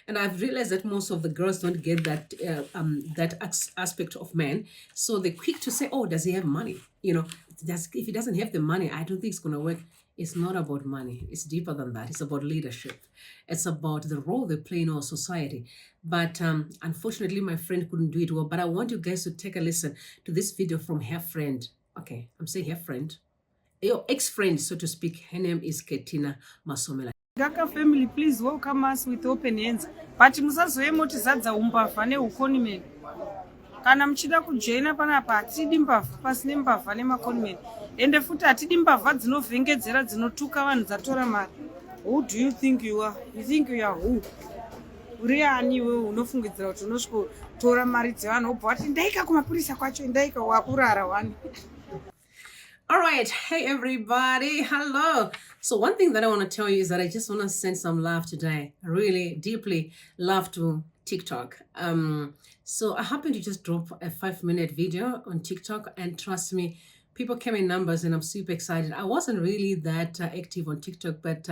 And I've realized that most of the girls don't get that aspect of men. So they're quick to say, "Oh, does he have money?" If he doesn't have the money, I don't think it's gonna work. It's not about money. It's deeper than that. It's about leadership. It's about the role they play in our society. But unfortunately, my friend couldn't do it well. But I want you guys to take a listen to this video from her friend. Okay, I'm saying her friend, your ex-friend, so to speak. Her name is Ketina Masomela. Gaka family, please welcome us with open hands. But musazoe motizadza umbavha neukonimeni. Kana muchida kujoina panapa hatidi mbavha pasine mbavha nemakonimeni. Ende futi hatidi mbavha dzinovhengedzera dzinotuka vanhu dzatora mari. Who do you think you are? You think you are who? Uri ani wewe unofungidzira kuti unosvikotora mari dzevanhu wobva wati ndaika kumapurisa kwacho ndaika wakurara wani. All right, hey everybody, hello. So one thing that I want to tell you is that I just want to send some love today. I really deeply love to TikTok. So I happened to just drop a 5-minute video on TikTok, and trust me, people came in numbers and I'm super excited. I wasn't really that active on TikTok, but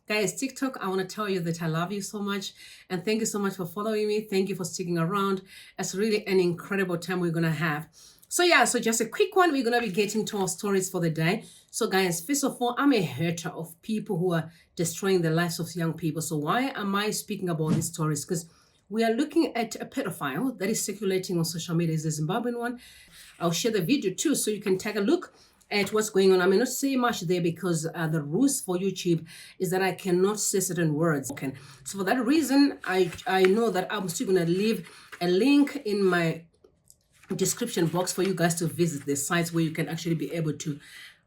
guys, TikTok, I want to tell you that I love you so much, and thank you so much for following me. Thank you for sticking around. It's really an incredible time we're gonna have. So yeah, so just a quick one. We're going to be getting to our stories for the day. So guys, first of all, I'm a hater of people who are destroying the lives of young people. So why am I speaking about these stories? Because we are looking at a pedophile that is circulating on social media. It's a Zimbabwean one. I'll share the video too, so you can take a look at what's going on. I may not say much there because the rules for YouTube is that I cannot say certain words. Okay. So for that reason, I know that I'm still going to leave a link in my description box for you guys to visit the sites where you can actually be able to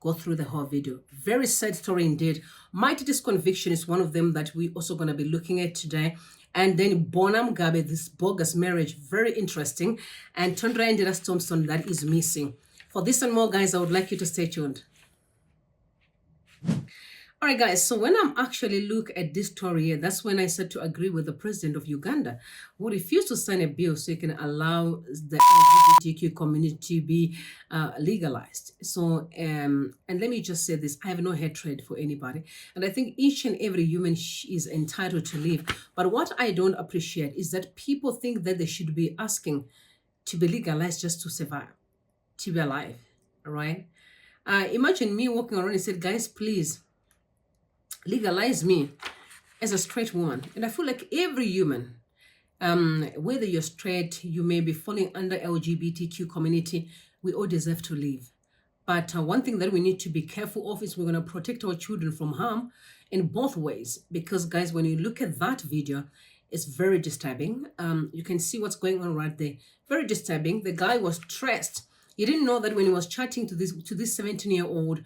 go through the whole video. Very sad story indeed. Mai TT's conviction is one of them that we're also going to be looking at today. And then Bonna Mugabe, this bogus marriage, very interesting. And Tondra and Dira Thompson, that is missing. For this and more, guys, I would like you to stay tuned. All right, guys, so when I'm actually look at this story here, that's when I said to agree with the president of Uganda, who refused to sign a bill so he can allow the LGBTQ community to be legalized. So, and let me just say this, I have no hatred for anybody. And I think each and every human is entitled to live. But what I don't appreciate is that people think that they should be asking to be legalized just to survive, to be alive, all right? Imagine me walking around and said, guys, please, legalize me as a straight woman. And I feel like every human, whether you're straight, you may be falling under LGBTQ community, we all deserve to live. But one thing that we need to be careful of is we're going to protect our children from harm in both ways. Because guys, when you look at that video, it's very disturbing. You can see what's going on right there. Very disturbing. The guy was stressed. He didn't know that when he was chatting to this 17-year-old,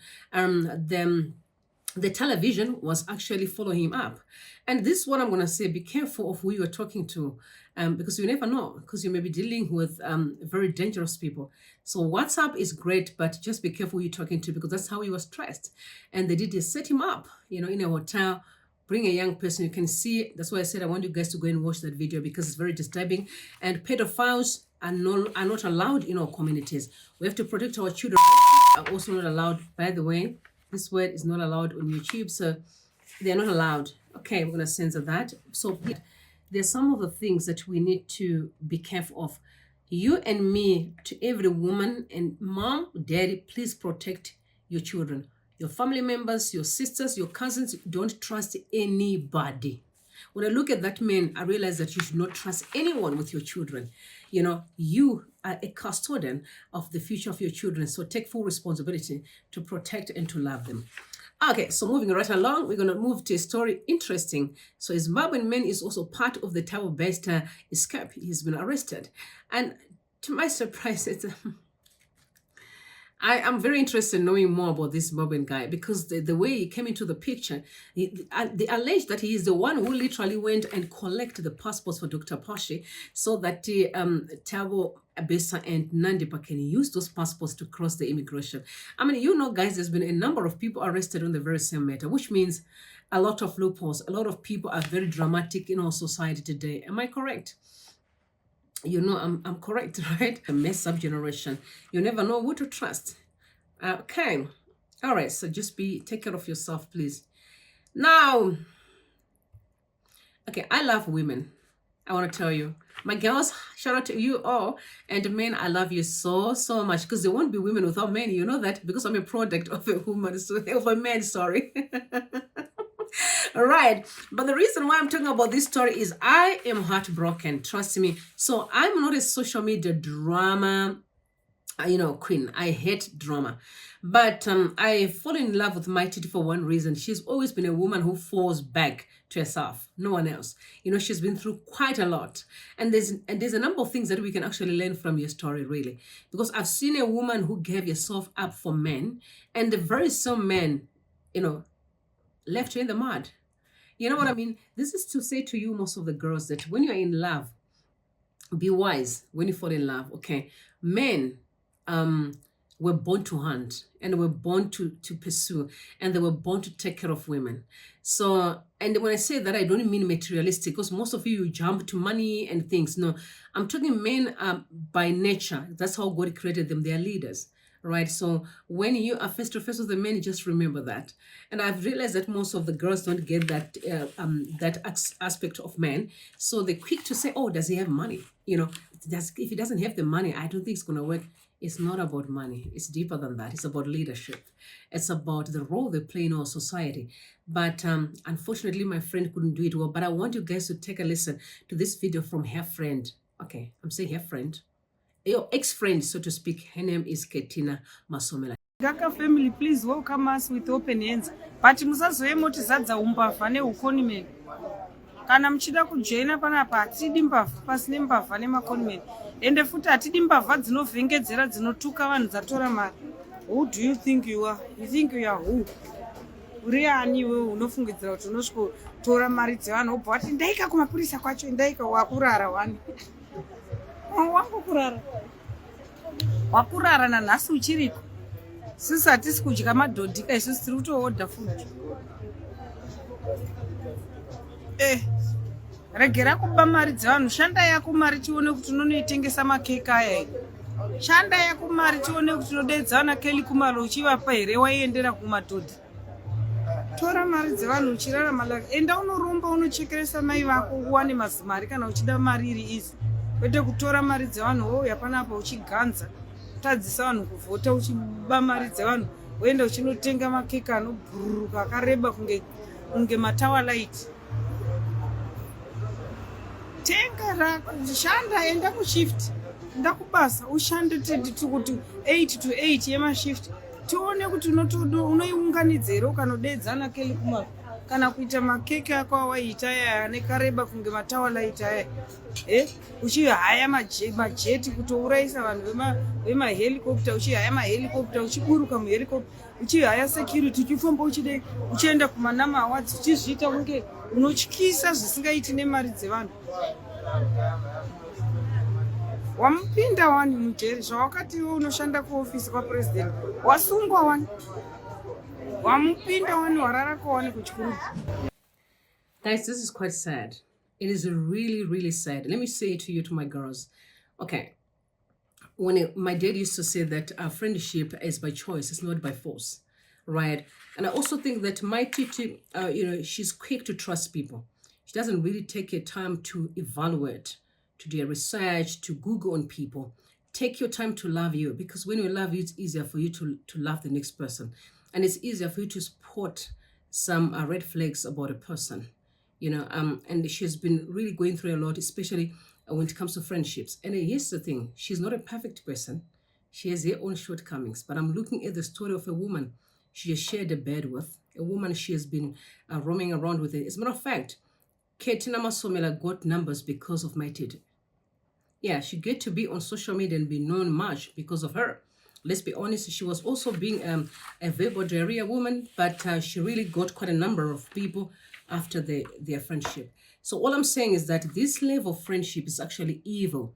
the television was actually following him up. And this is what I'm going to say. Be careful of who you are talking to, because you never know, because you may be dealing with very dangerous people. So WhatsApp is great, but just be careful who you're talking to, because that's how he was stressed. And they did set him up, in a hotel, bring a young person. You can see, that's why I said I want you guys to go and watch that video, because it's very disturbing. And pedophiles are not allowed in our communities. We have to protect our children. Are also not allowed, by the way. This word is not allowed on YouTube, so they're not allowed. Okay, we're going to censor that. So there's some of the things that we need to be careful of. You and me, to every woman and mom, daddy, please protect your children. Your family members, your sisters, your cousins, don't trust anybody. When I look at that man, I realize that you should not trust anyone with your children. You are a custodian of the future of your children. So take full responsibility to protect and to love them. Okay, so moving right along, we're going to move to a story interesting. So a Zimbabwean man is also part of the Tabo-based escape. He's been arrested. And to my surprise, I am very interested in knowing more about this Zimbabwean guy, because the way he came into the picture, they allege that he is the one who literally went and collected the passports for Dr. Pashi so that Thabo Abesa and Nandipa can use those passports to cross the immigration. I mean, guys, there's been a number of people arrested on the very same matter, which means a lot of loopholes. A lot of people are very dramatic in our society today. Am I correct? I'm correct, right? A mess up generation. You never know who to trust. Okay. All right. So just take care of yourself, please. Now, okay, I love women. I want to tell you. My girls, shout out to you all. And men, I love you so, so much because there won't be women without men. You know that because I'm a product of a woman, so of a man, sorry. All right. But the reason why I'm talking about this story is I am heartbroken. Trust me. So I'm not a social media drama queen. I hate drama. But I fall in love with Mai TT for one reason. She's always been a woman who falls back to herself, no one else. She's been through quite a lot. And there's a number of things that we can actually learn from your story, really. Because I've seen a woman who gave herself up for men, and the very same men, left her in the mud. You know what I mean? This is to say to you, most of the girls, that when you're in love, be wise when you fall in love, okay? Men were born to hunt, and were born to pursue, and they were born to take care of women. So, and when I say that, I don't mean materialistic, because most of you jump to money and things. No, I'm talking men by nature. That's how God created them. They are leaders. Right. So when you are face to face with the men, just remember that. And I've realized that most of the girls don't get that aspect of men. So they're quick to say, "Oh, does he have money?" If he doesn't have the money, I don't think it's going to work. It's not about money. It's deeper than that. It's about leadership. It's about the role they play in our society. But unfortunately, my friend couldn't do it well. But I want you guys to take a listen to this video from her friend. Okay, I'm saying her friend. Your ex-friend, so to speak. Her name is Ketina Masomela. Gaka family, please welcome us with open hands. But musazoe moti zadza umbavha neukonimeni. Kana mchida kujoina panapa hatidi mbavha pasine mbavha nemakonimeni. Ende futi hatidi mbavha dzinovhengedzera dzinotuka vanhu dzatora mari. Who do you think you are? You think you are who? Uri ani wewe unofungidzira kuti unosvikotora mari dzevanhu wobva wati ndaika kumapurisa kwacho, ndaika wakurara wani. Wangu kurara. Wakurara nanhasi uchiriko. Sisi hatisi kudya madhodhika, isusu tiri kutoodha food. Regera kuba mari dzevanhu. Shanda yako mari tione kuti unonoitengesa makeke aya here. Shanda yako mari tione kuti unodedza vana Kelly Kumalo uchivapa here waiendera kumadhodha. Tora mari dzevanhu uchirarama lake. Enda unorumba unochekeresa mai vako uwane mazimari kana uchida mari iri izi. Kwete kutora mari dzevanhu yapana apa uchiganza. Tadzisa vanhu kuvhota uchiba mari dzevanhu. Woenda uchinotenga makeke anobhururuka akareba kunge matawalite. Tenga rako, shanda enda kushift. Ndakubasa ushande kuti 8 to 8 yema shift. Tione kuti unoiunganidza here ukanodedzana Kelly Kumalo. Kana kuita makeke ako awaita ane kareba kunge matawalite aya. Uchihaya majeti kutouraisa vanhu vemahelicopter, uchihaya mahelicopter, uchiburuka muhelicopter, uchihaya security, uchifamba uchienda kumanama awards, uchizviita kunge unotyisa zvisingaiti nemari dzevanhu. Wamupinda wani mujeri zvawakati iwe unoshanda kuofisi kwapresident. Wasungwa wani. Wamupinda wani warara kwani kuchikuru. Guys, this is quite sad. It is really, really sad. Let me say it to you, to my girls. Okay. My dad used to say that friendship is by choice, it's not by force. Right? And I also think that Mai TT, she's quick to trust people. She doesn't really take her time to evaluate, to do research, to Google on people. Take your time to love you, because when you love you, it's easier for you to love the next person. And it's easier for you to spot some red flags about a person. And she's been really going through a lot, especially when it comes to friendships. And here's the thing, she's not a perfect person. She has her own shortcomings. But I'm looking at the story of a woman she has shared a bed with, a woman she has been roaming around with. As a matter of fact, Ketina Masomela got numbers because of Mai TT. Yeah, she get to be on social media and be known much because of her. Let's be honest, she was also being a verbal diarrhea woman, but she really got quite a number of people after their friendship. So all I'm saying is that this level of friendship is actually evil.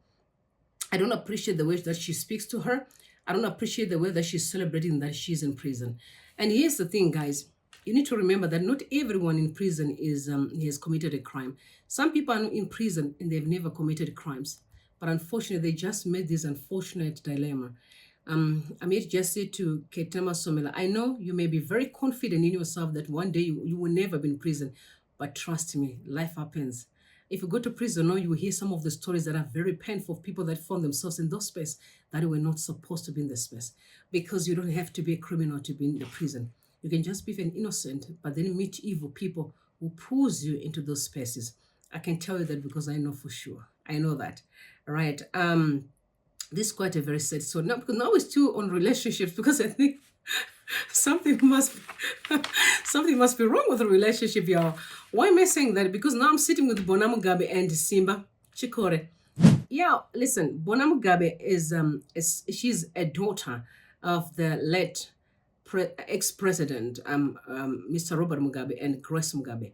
I don't appreciate the way that she speaks to her. I don't appreciate the way that she's celebrating that she's in prison. And here's the thing, guys. You need to remember that not everyone in prison has committed a crime. Some people are in prison and they've never committed crimes. But unfortunately, they just made this unfortunate dilemma. I may just say to Ketina Masomela, I know you may be very confident in yourself that one day you will never be in prison. But trust me, life happens. If you go to prison now, you will hear some of the stories that are very painful of people that found themselves in those space that were not supposed to be in the space. Because you don't have to be a criminal to be in the prison. You can just be an innocent, but then meet evil people who pulls you into those spaces. I can tell you that because I know for sure. I know that. All right. This is quite a very sad story. Now, because now we're still on relationships because I think something must be wrong with the relationship, y'all. Why am I saying that? Because now I'm sitting with Bonna Mugabe and Simba Chikore. Yeah, listen, Bonna Mugabe is she's a daughter of the late ex-president Mr. Robert Mugabe and Grace Mugabe.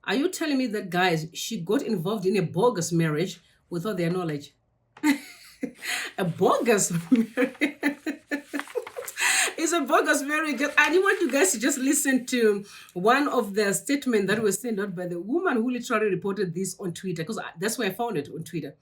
Are you telling me that, guys, she got involved in a bogus marriage without their knowledge? A bogus marriage. It's a bogus marriage. I didn't want you guys to just listen to one of the statements that was sent out by the woman who literally reported this on Twitter, because that's where I found it on Twitter.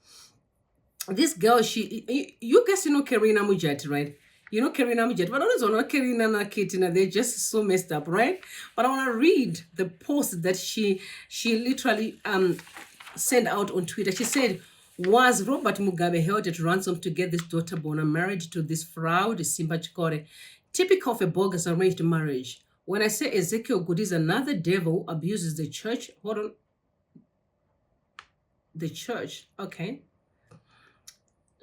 This girl, you guys know Karina Mujat, right? You know Karina Mujat, but also not Karina and Katina. They're just so messed up, right? But I want to read the post that she literally sent out on Twitter. She said, was Robert Mugabe held at ransom to get this daughter Bonna married to this fraud, Simba Chikore? Typical of a bogus arranged marriage. When I say Ezekiel Good is another devil who abuses the church, hold on. The church, okay.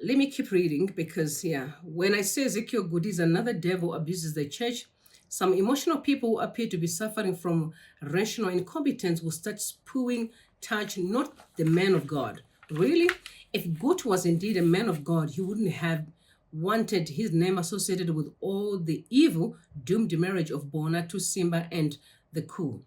Let me keep reading because, yeah, when I say Ezekiel Good is another devil abuses the church, some emotional people who appear to be suffering from rational incompetence will start spewing touch, not the man of God. Really? If Gut was indeed a man of God, he wouldn't have wanted his name associated with all the evil doomed marriage of Bonna to Simba and the coup.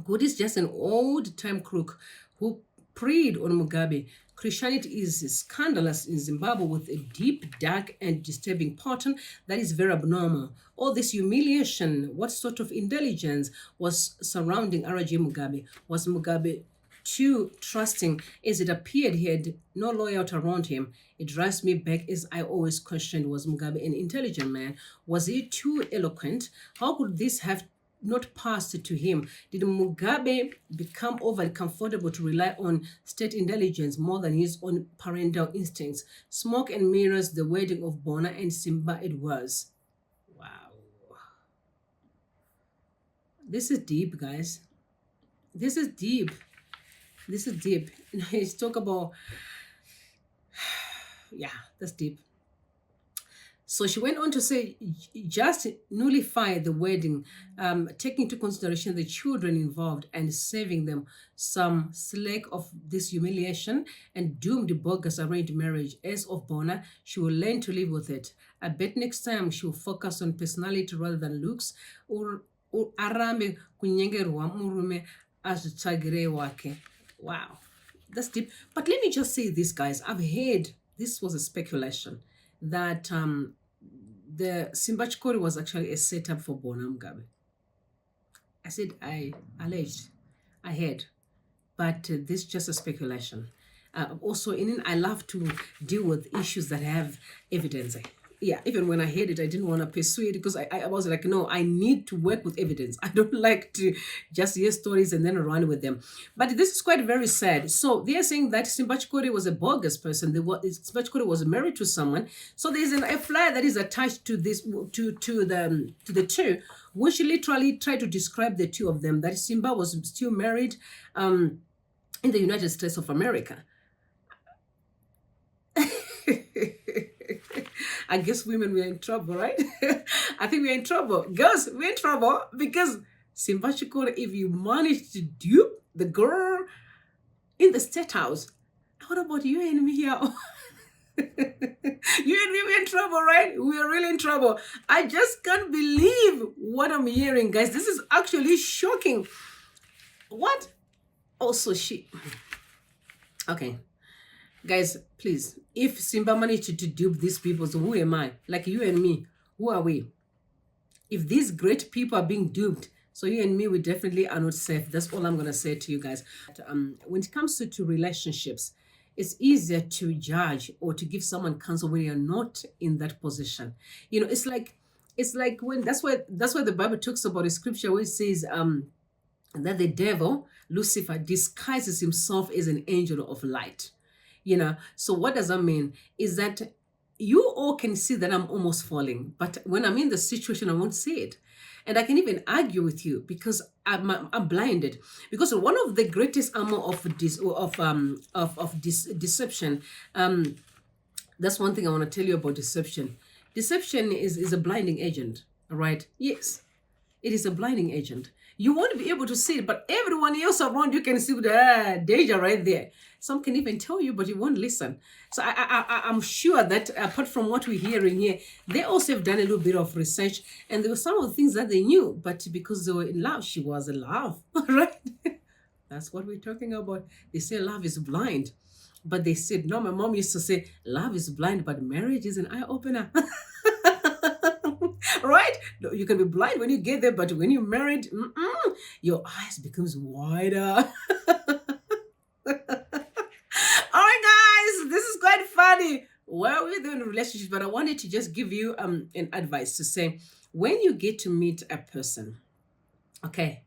Gut is just an old-time crook who preyed on Mugabe. Christianity is scandalous in Zimbabwe with a deep, dark, and disturbing pattern that is very abnormal. All this humiliation, what sort of intelligence was surrounding RJ Mugabe? Was Mugabe too trusting? As it appeared, he had no loyalty around him. It drives me back, as I always questioned, was Mugabe an intelligent man? Was he too eloquent? How could this have not passed to him? Did Mugabe become overly comfortable to rely on state intelligence more than his own parental instincts? Smoke and mirrors, the wedding of Bonna and Simba it was. Wow. This is deep, guys. This is deep. This is deep. Let's talk about, yeah, that's deep. So she went on to say, just nullify the wedding, taking into consideration the children involved and saving them some slack of this humiliation and doomed bogus arranged marriage. As of Bonna, she will learn to live with it. I bet next time she will focus on personality rather than looks, or arambe kunyengerwa murume azitsagire wake. Wow, that's deep. But let me just say this, guys. I've heard, this was a speculation, that the Simba Chikore was actually a setup for Bonna Mugabe. I said I alleged, I heard, but this is just a speculation. Also, I love to deal with issues that have evidence. Yeah, even when I heard it, I didn't want to pursue it because I was like, no, I need to work with evidence. I don't like to just hear stories and then run with them. But this is quite very sad. So they are saying that Simba Chikore was a bogus person. Simba Chikore was married to someone. So there's a flyer that is attached to this to the two, which literally try to describe the two of them. That Simba was still married in the United States of America. I guess women, we are in trouble, right? I think we're in trouble. Girls, we're in trouble because Simba Chikore, if you manage to dupe the girl in the state house, what about you and me here? You and me, we're in trouble, right? We are really in trouble. I just can't believe what I'm hearing, guys. This is actually shocking. What? Also, okay. Guys, please, if Simba managed to dupe these people, so who am I? Like you and me, who are we? If these great people are being duped, so you and me, we definitely are not safe. That's all I'm going to say to you guys. When it comes to relationships, it's easier to judge or to give someone counsel when you're not in that position. You know, it's like when that's why the Bible talks about a scripture where it says, that the devil, Lucifer, disguises himself as an angel of light. So what does that mean? Is that you all can see that I'm almost falling, but when I'm in the situation, I won't see it. And I can even argue with you because I'm blinded. Because one of the greatest armor of deception, that's one thing I want to tell you about deception. Deception is a blinding agent, all right? Yes, it is a blinding agent. You won't be able to see it, but everyone else around you can see the danger right there. Some can even tell you, but you won't listen. So I'm sure that apart from what we're hearing here, they also have done a little bit of research, and there were some of the things that they knew, but because they were in love, she was in love, right? That's what we're talking about. They say love is blind, but they said, no, my mom used to say, love is blind, but marriage is an eye-opener. Right? You can be blind when you get there, but when you're married, your eyes becomes wider. All right, guys, this is quite funny. Well, we're doing relationships, but I wanted to just give you an advice to say, when you get to meet a person, okay,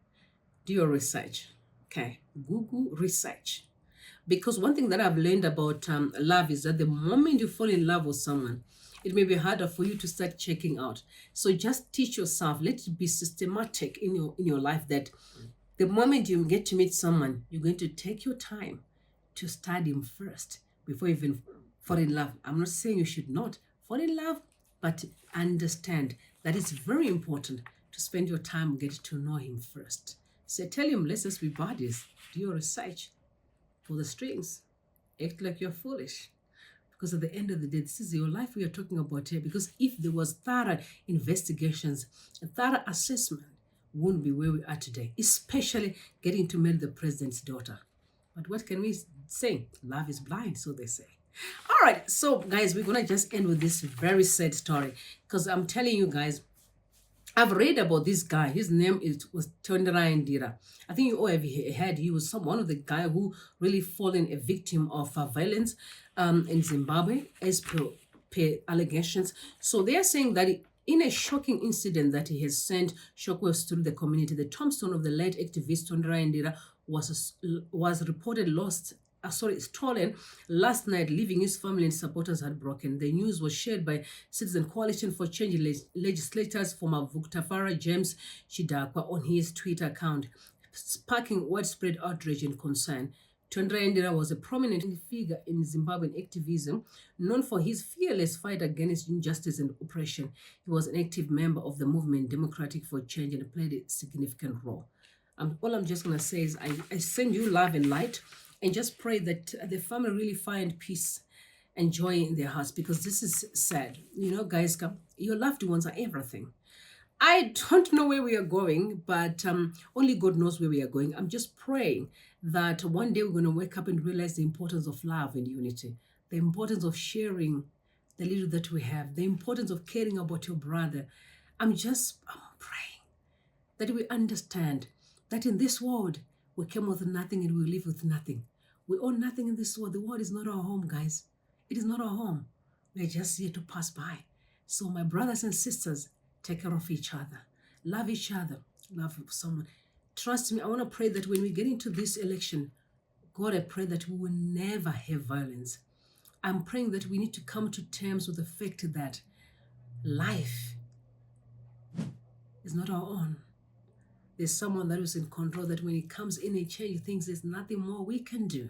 do your research. Okay, Google research. Because one thing that I've learned about love is that the moment you fall in love with someone, it may be harder for you to start checking out. So just teach yourself, let it be systematic in your life that the moment you get to meet someone, you're going to take your time to study him first before you even fall in love. I'm not saying you should not fall in love, but understand that it's very important to spend your time getting to know him first. So tell him, let's just be buddies. Do your research. For the strings. Act like you're foolish. Because at the end of the day, this is your life we are talking about here. Because if there was thorough investigations, a thorough assessment, we wouldn't be where we are today, especially getting to marry the president's daughter. But what can we say? Love is blind, so they say. All right, so guys, we're going to just end with this very sad story. Because I'm telling you guys, I've read about this guy. His name was Tondraindira. I think you all have heard he was one of the guy who really fallen a victim of violence in Zimbabwe as per allegations. So they are saying that in a shocking incident that he has sent shockwaves through the community, the tombstone of the late activist Tondraindira was reported stolen last night, leaving his family and supporters heartbroken. The news was shared by Citizen Coalition for Change legislators former Vuktafara James Chidakwa on his Twitter account, sparking widespread outrage and concern. Tondraindira was a prominent figure in Zimbabwean activism, known for his fearless fight against injustice and oppression. He was an active member of the movement Democratic for Change and played a significant role. All I'm just going to say is I send you love and light, and just pray that the family really find peace and joy in their hearts, because this is sad. Guys, your loved ones are everything. I don't know where we are going, but only God knows where we are going. I'm just praying that one day we're going to wake up and realize the importance of love and unity, the importance of sharing the little that we have, the importance of caring about your brother. I'm praying that we understand that in this world, we came with nothing and we live with nothing. We own nothing in this world. The world is not our home, guys. It is not our home. We are just here to pass by. So my brothers and sisters, take care of each other. Love each other. Love someone. Trust me, I want to pray that when we get into this election, God, I pray that we will never have violence. I'm praying that we need to come to terms with the fact that life is not our own. There's someone that is in control, that when it comes in and change things, there's nothing more we can do.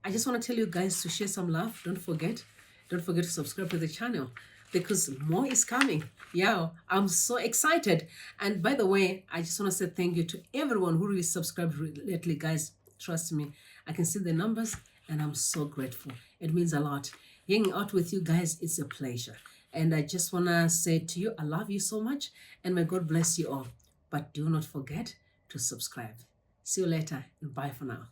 I just want to tell you guys to share some love. Don't forget to subscribe to the channel, because more is coming. Yeah, I'm so excited. And by the way, I just want to say thank you to everyone who really subscribed lately, guys. Trust me, I can see the numbers and I'm so grateful. It means a lot. Hanging out with you guys, it's a pleasure. And I just want to say to you, I love you so much, and may God bless you all. But do not forget to subscribe. See you later, and bye for now.